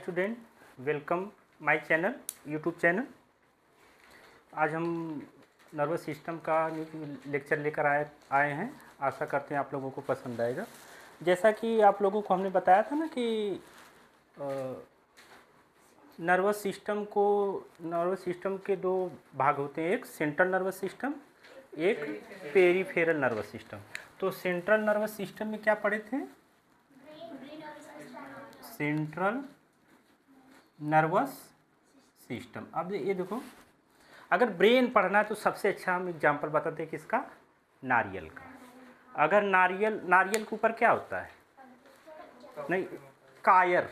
Student, welcome my channel, YouTube channel. आज हम nervous system का लेक्चर लेकर आए हैं। आशा करते हैं आप लोगों को पसंद आएगा। जैसा कि आप लोगों को हमने बताया था ना कि नर्वस सिस्टम के दो भाग होते हैं, एक सेंट्रल नर्वस सिस्टम, एक पेरिफेरल नर्वस सिस्टम। तो सेंट्रल नर्वस सिस्टम में क्या पढ़े थे? Central nervous system. अब ये देखो, अगर ब्रेन पढ़ना है तो सबसे अच्छा हम एग्जांपल बताते हैं किसका? नारियल का। अगर नारियल के ऊपर क्या होता है? नहीं, कायर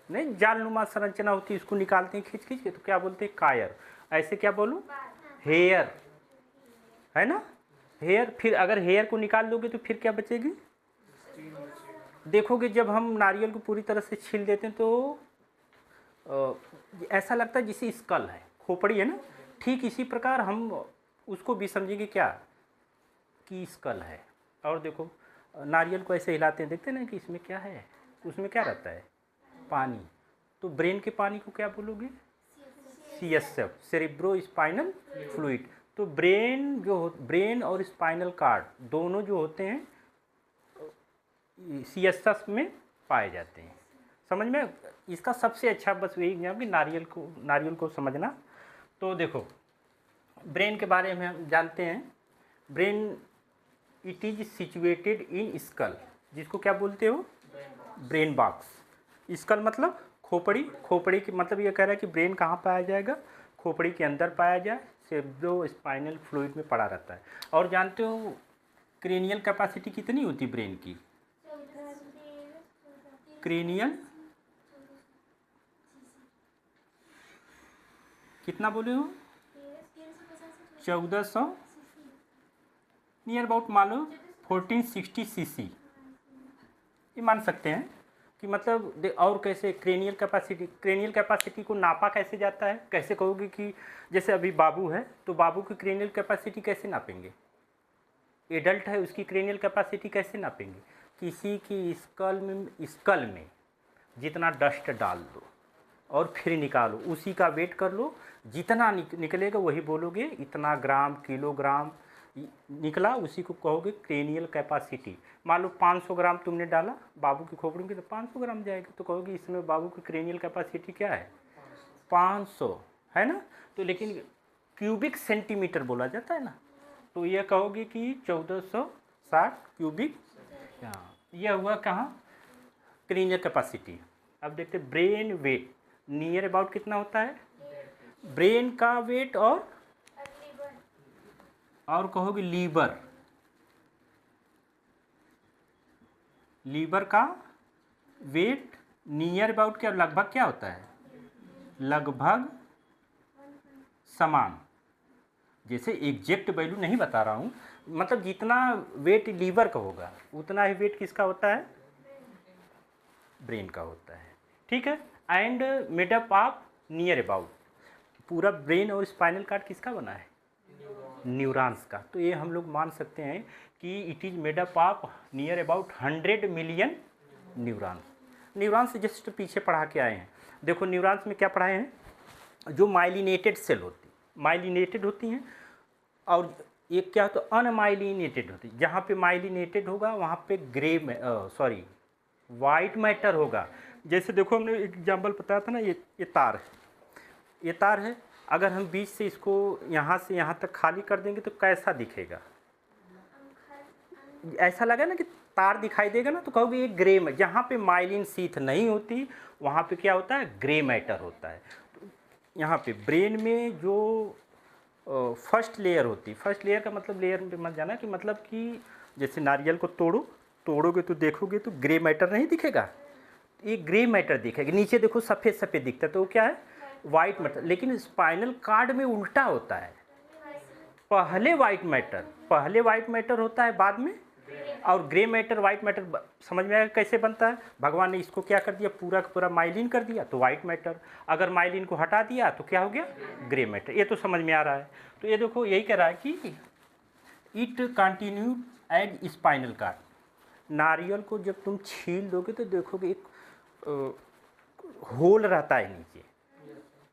नहीं, जालनुमा संरचना होती है, इसको निकालते हैं खींच खींच के, तो क्या बोलते हैं? कायर। ऐसे क्या बोलूं? हेयर, है ना? हेयर। फिर अगर हेयर को निकाल दोगे तो फिर क्या बचेगी? देखोगे जब हम नारियल को पूरी तरह से छील देते हैं तो ऐसा लगता है जैसे स्कल है, खोपड़ी है ना। ठीक इसी प्रकार हम उसको भी समझेंगे क्या कि स्कल है। और देखो नारियल को ऐसे हिलाते हैं, देखते ना कि इसमें क्या है? उसमें क्या रहता है? पानी। तो ब्रेन के पानी को क्या बोलोगे? CSF, cerebro spinal fluid. तो ब्रेन और स्पाइनल कार्ड दोनों जो होते हैं CSF में पाए जाते हैं। समझ में? इसका सबसे अच्छा बस यही एग्जाम कि नारियल को समझना। तो देखो ब्रेन के बारे में हम जानते हैं। Brain it is situated in school, जिसको क्या बोलते हो? Brain box. स्कल मतलब खोपड़ी। खोपड़ी की मतलब ये कह रहा है कि ब्रेन कहाँ पाया जाएगा? खोपड़ी के अंदर पाया जाए, सेरेब्रो स्पाइनल फ्लूइड में पड़ा रहता है। और जानते हो क्रेनियल कैपेसिटी कितनी होती है ब्रेन की? क्रेनियल कितना बोले हो? 1400 नियर अबाउट मान लो 1460 cc, ये मान सकते हैं कि मतलब। और कैसे क्रेनियल कैपेसिटी को नापा कैसे जाता है? कैसे कहोगे कि जैसे अभी बाबू है तो बाबू की क्रेनियल कैपेसिटी कैसे नापेंगे? एडल्ट है, उसकी क्रेनियल कैपेसिटी कैसे नापेंगे? किसी की स्कल में जितना डस्ट डाल दो और फिर निकालो, उसी का वेट कर लो, जितना निकलेगा वही बोलोगे, इतना ग्राम किलोग्राम निकला, उसी को कहोगे क्रेनियल कैपेसिटी। मान लो 500 ग्राम तुमने डाला बाबू की खोपड़ी में, तो 500 ग्राम जाएगा, तो कहोगे इसमें बाबू की क्रेनियल कैपेसिटी क्या है? 500, है ना? तो लेकिन क्यूबिक सेंटीमीटर बोला जाता है ना, तो ये कहोगे कि 1460 क्यूबिक। हाँ, यह हुआ कहाँ? Cranial capacity. अब देखते ब्रेन वेट नियर अबाउट कितना होता है? ब्रेन का वेट और कहोगे लीवर का वेट नियर अबाउट क्या, लगभग क्या होता है? लगभग समान। जैसे एग्जैक्ट वैल्यू नहीं बता रहा हूँ, मतलब जितना वेट लीवर का होगा उतना ही वेट किसका होता है? ब्रेन का होता है। ठीक है। And made up of near about, पूरा ब्रेन और स्पाइनल कार्ड किसका बना है? न्यूरॉन्स का। तो ये हम लोग मान सकते हैं कि it is made up of near about 100 million neurons से जस्ट पीछे पढ़ा के आए हैं। देखो न्यूरॉन्स में क्या पढ़ाए हैं? जो माइलिनेटेड सेल माइलिनेटेड होती हैं, और एक क्या होता है? अनमाइलिनेटेड होती है। जहाँ पे माइलिनेटेड होगा वहाँ पे वाइट मैटर होगा। जैसे देखो हमने एग्जाम्पल बताया था ना, ये तार है। अगर हम बीच से इसको यहाँ से यहाँ तक खाली कर देंगे तो कैसा दिखेगा? ऐसा लगा ना कि तार दिखाई देगा ना, तो कहोगे ये ग्रे में। जहाँ पे माइलिन शीथ नहीं होती वहाँ पे क्या होता है? ग्रे मैटर होता है। तो यहाँ पे ब्रेन में जो फर्स्ट लेयर होती है, फर्स्ट लेयर का मतलब लेयर में मत जाना कि मतलब कि जैसे नारियल को तोड़ोगे तो देखोगे तो ग्रे मैटर नहीं दिखेगा, ये ग्रे मैटर दिखेगा। नीचे देखो सफ़ेद सफ़ेद दिखता है, तो वो क्या है? White matter. लेकिन स्पाइनल कार्ड में उल्टा होता है, पहले वाइट मैटर होता है, बाद में और ग्रे मैटर वाइट मैटर। समझ में आएगा कैसे बनता है? भगवान ने इसको क्या कर दिया? पूरा का पूरा माइलिन कर दिया तो वाइट मैटर, अगर माइलिन को हटा दिया तो क्या हो गया? Grey matter. ये तो समझ में आ रहा है। तो ये देखो यही कह रहा है कि it continue as spinal cord. नारियल को जब तुम छील दोगे तो देखोगे एक होल रहता है नीचे,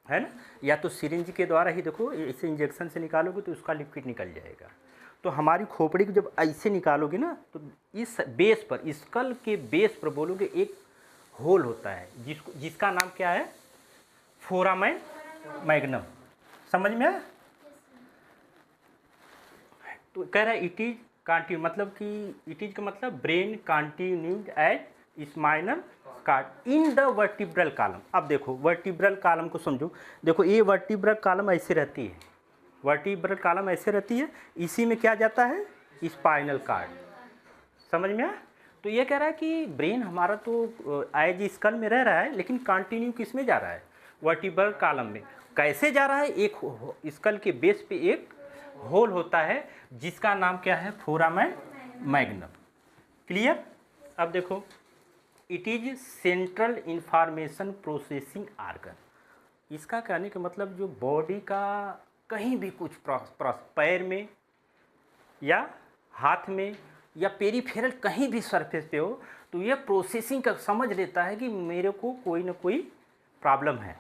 है ना, या तो सिरिंज के द्वारा ही देखो ऐसे इंजेक्शन से निकालोगे तो उसका लिक्विड निकल जाएगा। तो हमारी खोपड़ी को जब ऐसे निकालोगे ना तो इस बेस पर, स्कल के बेस पर बोलोगे एक होल होता है जिसका नाम क्या है, फोरामेन मैग्नम। समझ में आया? तो कह रहा है इट इज कॉन्टिन्यू, मतलब कि इट इज का मतलब brain continued at spinal cord in the vertebral column. अब देखो वर्टिब्रल कॉलम को समझो, देखो ये वर्टिब्रल कॉलम ऐसे रहती है, वर्टिब्रल कॉलम ऐसे रहती है, इसी में क्या जाता है, स्पाइनल कॉर्ड। समझ में आया? तो ये कह रहा है कि ब्रेन हमारा तो एज स्कल में रह रहा है, लेकिन कंटिन्यू किस में जा रहा है, वर्टिब्रल कॉलम में। कैसे जा रहा है, एक स्कल के बेस पे एक होल होता है जिसका नाम क्या है, फोरामेन मैग्नम। क्लियर? अब देखो it is central information processing organ. इसका कहने का मतलब जो बॉडी का कहीं भी कुछ पैर में या हाथ में या पेरीफेरल कहीं भी सरफेस पे हो तो ये प्रोसेसिंग का समझ लेता है कि मेरे को कोई ना कोई प्रॉब्लम है।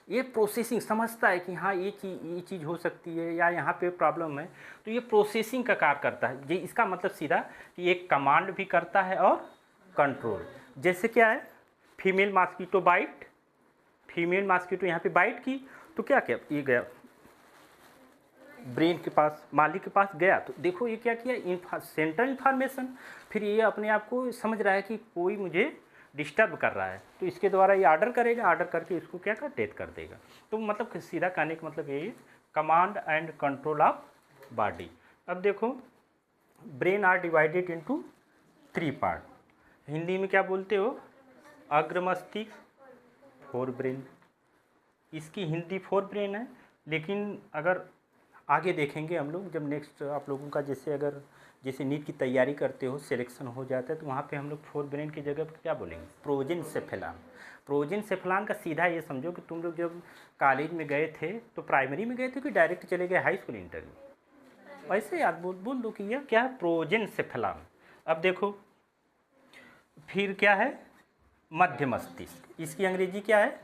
ये प्रोसेसिंग समझता है कि हाँ ये चीज़ हो सकती है या यहाँ पे प्रॉब्लम है, तो ये प्रोसेसिंग का कार्य करता है। जी, इसका मतलब सीधा कि एक कमांड भी करता है और कंट्रोल। जैसे क्या है, female mosquito bite, female mosquito यहाँ पे बाइट की तो क्या क्या ये गया ब्रेन के पास, मालिक के पास गया, तो देखो ये क्या किया, सेंट्रल इन्फॉर्मेशन, फिर ये अपने आप को समझ रहा है कि कोई मुझे डिस्टर्ब कर रहा है, तो इसके द्वारा ये ऑर्डर करेगा, ऑर्डर करके इसको क्या कर डेथ कर देगा। तो मतलब सीधा कहने का मतलब ये command and control of body. अब देखो brain are divided into 3 part. Hindi में क्या बोलते हो, अग्र मस्तिष्क, फोर ब्रेन। इसकी हिंदी फोर ब्रेन है, लेकिन अगर आगे देखेंगे हम लोग जब नेक्स्ट आप लोगों का जैसे नीट की तैयारी करते हो, सिलेक्शन हो जाता है, तो वहाँ पे हम लोग फोर ब्रेन की जगह पर क्या बोलेंगे, प्रोजेनसेफेलॉन। प्रोजेनसेफेलॉन का सीधा ये समझो कि तुम लोग जब कॉलेज में गए थे तो प्राइमरी में गए थे कि डायरेक्ट चले गए हाई स्कूल इंटर में, वैसे याद बोल दो कि यह क्या है, प्रोजेनसेफेलॉन। अब देखो फिर क्या है, मध्य मस्तिष्क, इसकी अंग्रेजी क्या है,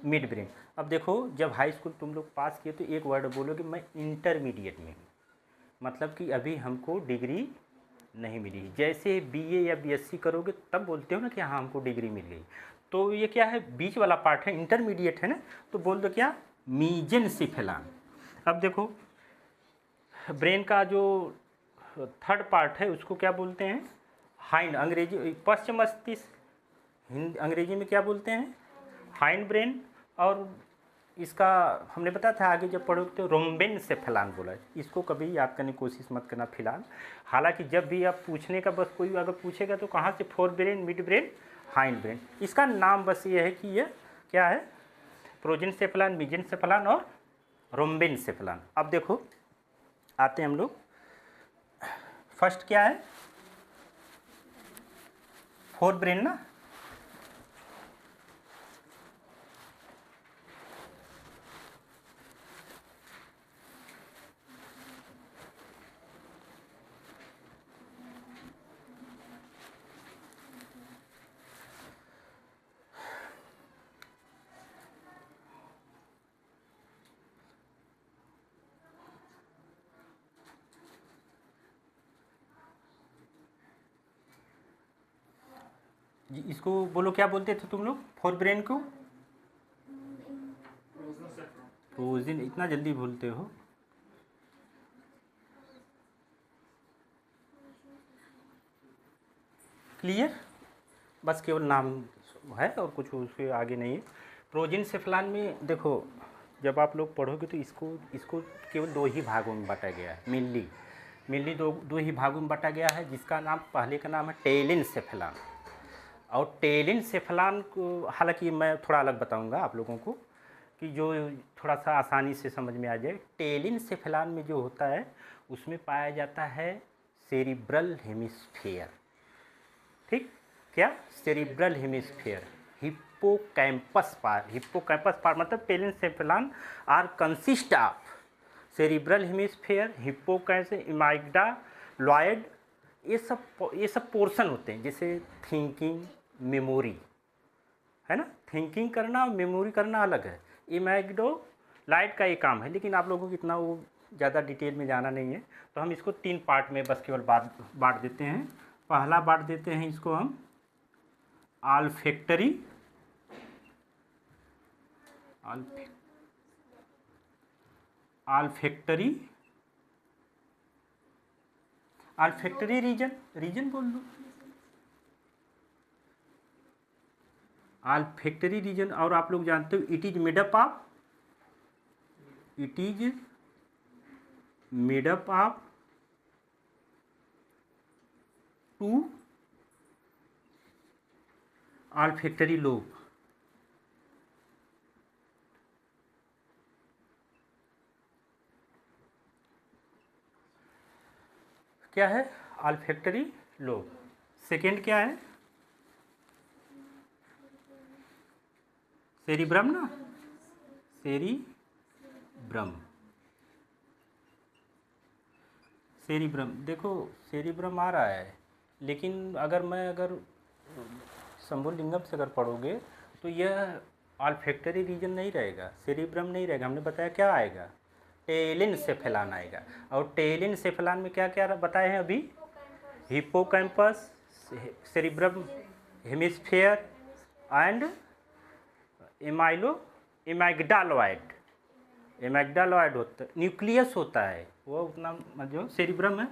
मिड ब्रेन। अब देखो जब हाई स्कूल तुम लोग पास किए तो एक वर्ड बोलोगे मैं इंटरमीडिएट में हूँ, मतलब कि अभी हमको डिग्री नहीं मिली। जैसे बीए या बीएससी करोगे तब बोलते हो ना कि हाँ हमको डिग्री मिल गई, तो ये क्या है, बीच वाला पार्ट है, इंटरमीडिएट है ना, तो बोल दो क्या, मीजेनसेफेलॉन। अब देखो ब्रेन का जो थर्ड पार्ट है उसको क्या बोलते हैं, हाइंड, अंग्रेजी पश्चिम मस्तिष्क, हिंदी अंग्रेजी में क्या बोलते हैं, हाइंड ब्रेन। और इसका हमने बताया था आगे जब पढ़ोगे तो रोम्बेनसेफेलॉन बोला है, इसको कभी याद करने की कोशिश मत करना फिलहाल। हालांकि जब भी आप पूछने का बस कोई अगर पूछेगा तो कहाँ से, fore brain, mid brain, hind brain. इसका नाम बस ये है कि ये क्या है, प्रोजेनसेफेलॉन, मीजेनसेफेलॉन और रोम्बेनसेफेलॉन। अब देखो आते हैं हम लोग, फर्स्ट क्या है, फोर ब्रेन ना, जी इसको बोलो क्या बोलते थे तुम लोग, फोर ब्रेन को, प्रोजेन, इतना जल्दी भूलते हो। क्लियर, बस केवल नाम है और कुछ उसके आगे नहीं है। प्रोजेनसेफेलॉन में देखो जब आप लोग पढ़ोगे तो इसको केवल 2 ही भागों में बांटा गया है, मेनली दो ही भागों में बांटा गया है, जिसका नाम पहले का नाम है टेलिनसेफेलॉन। और टेलिनसेफेलॉन को हालांकि मैं थोड़ा अलग बताऊंगा आप लोगों को कि जो थोड़ा सा आसानी से समझ में आ जाए। टेलिनसेफेलॉन में जो होता है उसमें पाया जाता है सेरिब्रल हेमिस्फीयर, ठीक, क्या, सेरिब्रल हेमिस्फीयर, हिप्पोकैम्पस पार्ट मतलब telencephalon are consist of cerebral hemisphere, hippocampus, amygdala, लॉयड, ये सब पोर्शन होते हैं, जैसे थिंकिंग, मेमोरी, है ना। थिंकिंग करना, मेमोरी करना अलग है। इमेग्डोलाइट का ये काम है, लेकिन आप लोगों को इतना वो ज़्यादा डिटेल में जाना नहीं है, तो हम इसको 3 पार्ट में बस केवल बांट देते हैं। पहला बांट देते हैं इसको हम ऑल्फैक्टरी रीजन बोल दो, ऑल्फैक्टरी रीजन। और आप लोग जानते हो it is made up of 2 olfactory lobe. क्या है? Olfactory lobe. सेकेंड क्या है? सेरिब्रम ना, सेरिब्रम देखो, सेरिब्रम आ रहा है, लेकिन अगर संभोलिंगम से अगर पढ़ोगे तो यह ऑल्फैक्टरी रीजन नहीं रहेगा, सेरिब्रम नहीं रहेगा। हमने बताया क्या आएगा? टेलिनसेफेलान आएगा। और टेलिनसेफेलान में क्या क्या बताए हैं अभी? हिप्पोकैम्पस, सेरिब्रम हेमिस्फीयर एंड एमाइगडालॉइड होता है, न्यूक्लियस होता है वो उतना जो सेरिब्रम है।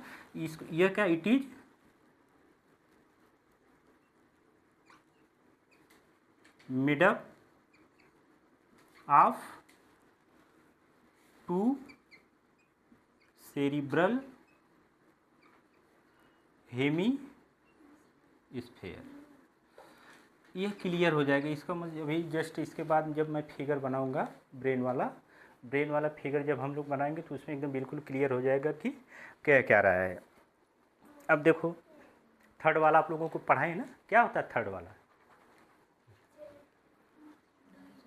यह क्या? It is made up of 2 cerebral hemisphere. यह क्लियर हो जाएगा। इसका मतलब अभी जस्ट इसके बाद जब मैं फिगर बनाऊंगा ब्रेन वाला फिगर जब हम लोग बनाएंगे तो उसमें एकदम बिल्कुल क्लियर हो जाएगा कि क्या क्या रहा है। अब देखो थर्ड वाला आप लोगों को पढ़ाए ना, क्या होता है थर्ड वाला?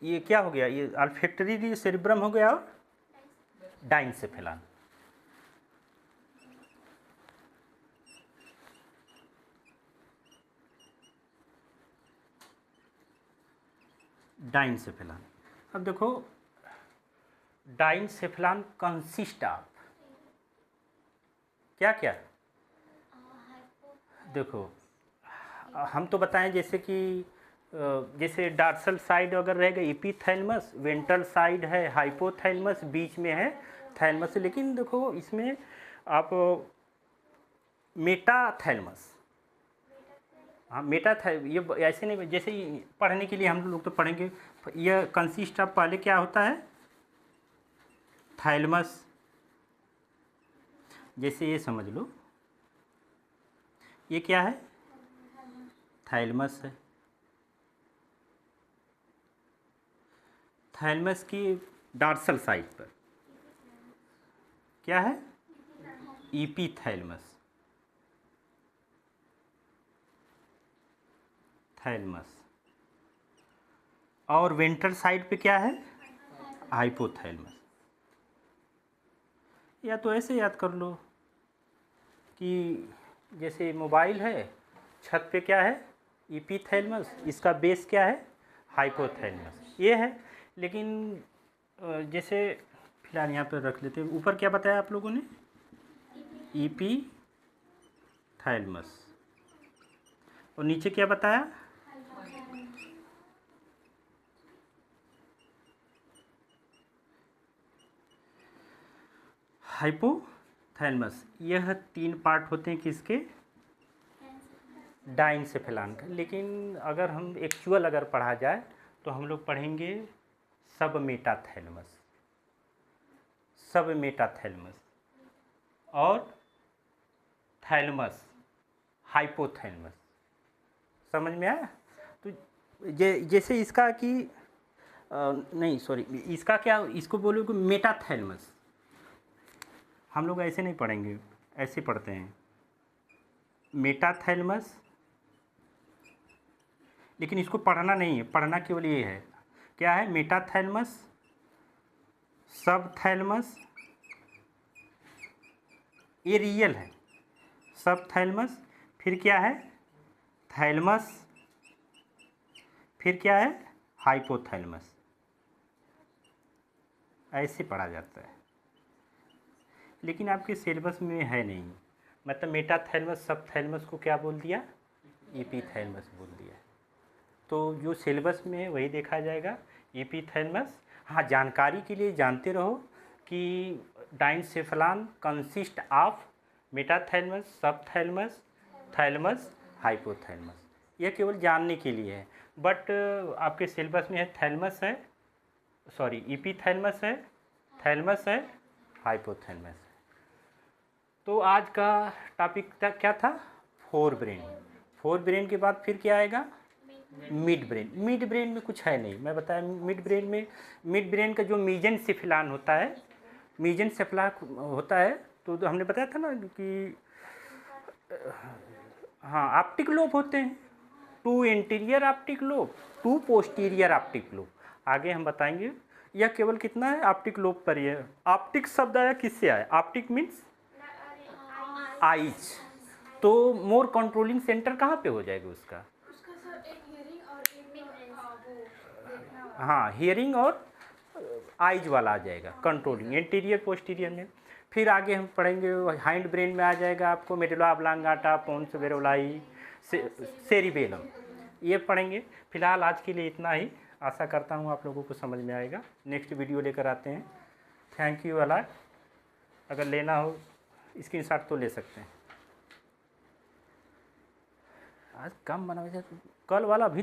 ये क्या हो गया? ये ऑल्फैक्टरी सेरिब्रम हो गया और डाइनसेफेलान। डाइनसेफेलान। अब देखो डाइनसेफेलान कंसिस्ट ऑफ क्या क्या? देखो हम तो बताएं जैसे कि जैसे डार्सल साइड अगर रहेगा एपिथैलेमस, वेंट्रल साइड है हाइपोथैलेमस, बीच में है थैलेमस। लेकिन देखो इसमें आप मेटाथैलेमस, हाँ ये ऐसे नहीं, जैसे पढ़ने के लिए हम लोग तो पढ़ेंगे। यह कंसिस्ट ऑफ पहले क्या होता है? थैलेमस। जैसे ये समझ लो ये क्या है? थैलेमस है। थैलेमस की डार्सल साइड पर क्या है? Epithalamus, thalamus. और वेंट्रल साइड पे क्या है? हाइपोथैलेमस। या तो ऐसे याद कर लो कि जैसे मोबाइल है, छत पे क्या है? एपिथैलेमस, इसका बेस क्या है? हाइपोथैलेमस ये है। लेकिन जैसे फिलहाल यहाँ पर रख लेते हैं। ऊपर क्या बताया आप लोगों ने? एपिथैलेमस। और नीचे क्या बताया? हाइपोथैलेमस। यह 3 पार्ट होते हैं किसके? डाइनसेफेलान का। लेकिन अगर हम एक्चुअल अगर पढ़ा जाए तो हम लोग पढ़ेंगे सब मेटाथैलेमस और थैलेमस, हाइपोथैलेमस। समझ में आया? तो जैसे इसका कि नहीं सॉरी, इसका क्या, इसको बोलोगे मेटाथैलेमस। हम लोग ऐसे नहीं पढ़ेंगे, ऐसे पढ़ते हैं मेटाथैलेमस। लेकिन इसको पढ़ना नहीं है, पढ़ना केवल ये है। क्या है? मेटाथैलेमस, सबथैलेमस, ये रियल है, सबथैलेमस। फिर क्या है? थैलेमस, फिर क्या है, हाइपोथैलेमस, ऐसे पढ़ा जाता है, लेकिन आपके सिलेबस में है नहीं। मतलब मेटाथैलेमस सब थैलेमस को क्या बोल दिया, एपीथैलेमस बोल दिया। तो जो सिलेबस में है वही देखा जाएगा, एपीथैलेमस। हाँ, जानकारी के लिए जानते रहो कि diencephalon consist of metathalamus, subthalamus, thalamus, hypothalamus. यह केवल जानने के लिए है, बट आपके सिलेबस में है थैलेमस है, सॉरी एपीथैलेमस है, थैलेमस है, हाइपोथैलेमस है। तो आज का टॉपिक क्या था, फोर ब्रेन। फोर ब्रेन के बाद फिर क्या आएगा, मिड ब्रेन। मिड ब्रेन में कुछ है नहीं, मैं बताया मिड ब्रेन में, मिड ब्रेन का जो मीजेनसेफेलान होता है, मीजेनसेफेलान होता है, तो हमने बताया था ना कि हाँ ऑप्टिक लोब होते हैं, 2 interior optic lobe, 2 posterior optic lobe. आगे हम बताएंगे। यह केवल कितना है, ऑप्टिक लोब पर ही है। ऑप्टिक शब्द आया किससे आया, ऑप्टिक मीन्स आइज। तो मोर कंट्रोलिंग सेंटर कहाँ पे हो जाएगा उसका, हाँ हियरिंग और आइज वाला आ जाएगा कंट्रोलिंग, इंटीरियर पोस्टीरियर में। फिर आगे हम पढ़ेंगे हाइंड ब्रेन में आ जाएगा आपको मेडुला ऑब्लांगाटा, पोन्स वेरोलाई, सेरिबेलम, ये पढ़ेंगे। फिलहाल आज के लिए इतना ही, आशा करता हूँ आप लोगों को समझ में आएगा। नेक्स्ट वीडियो लेकर आते हैं। Thank you a lot. अगर लेना हो स्क्रीनशॉट तो ले सकते हैं। आज कम बना, कल वाला भी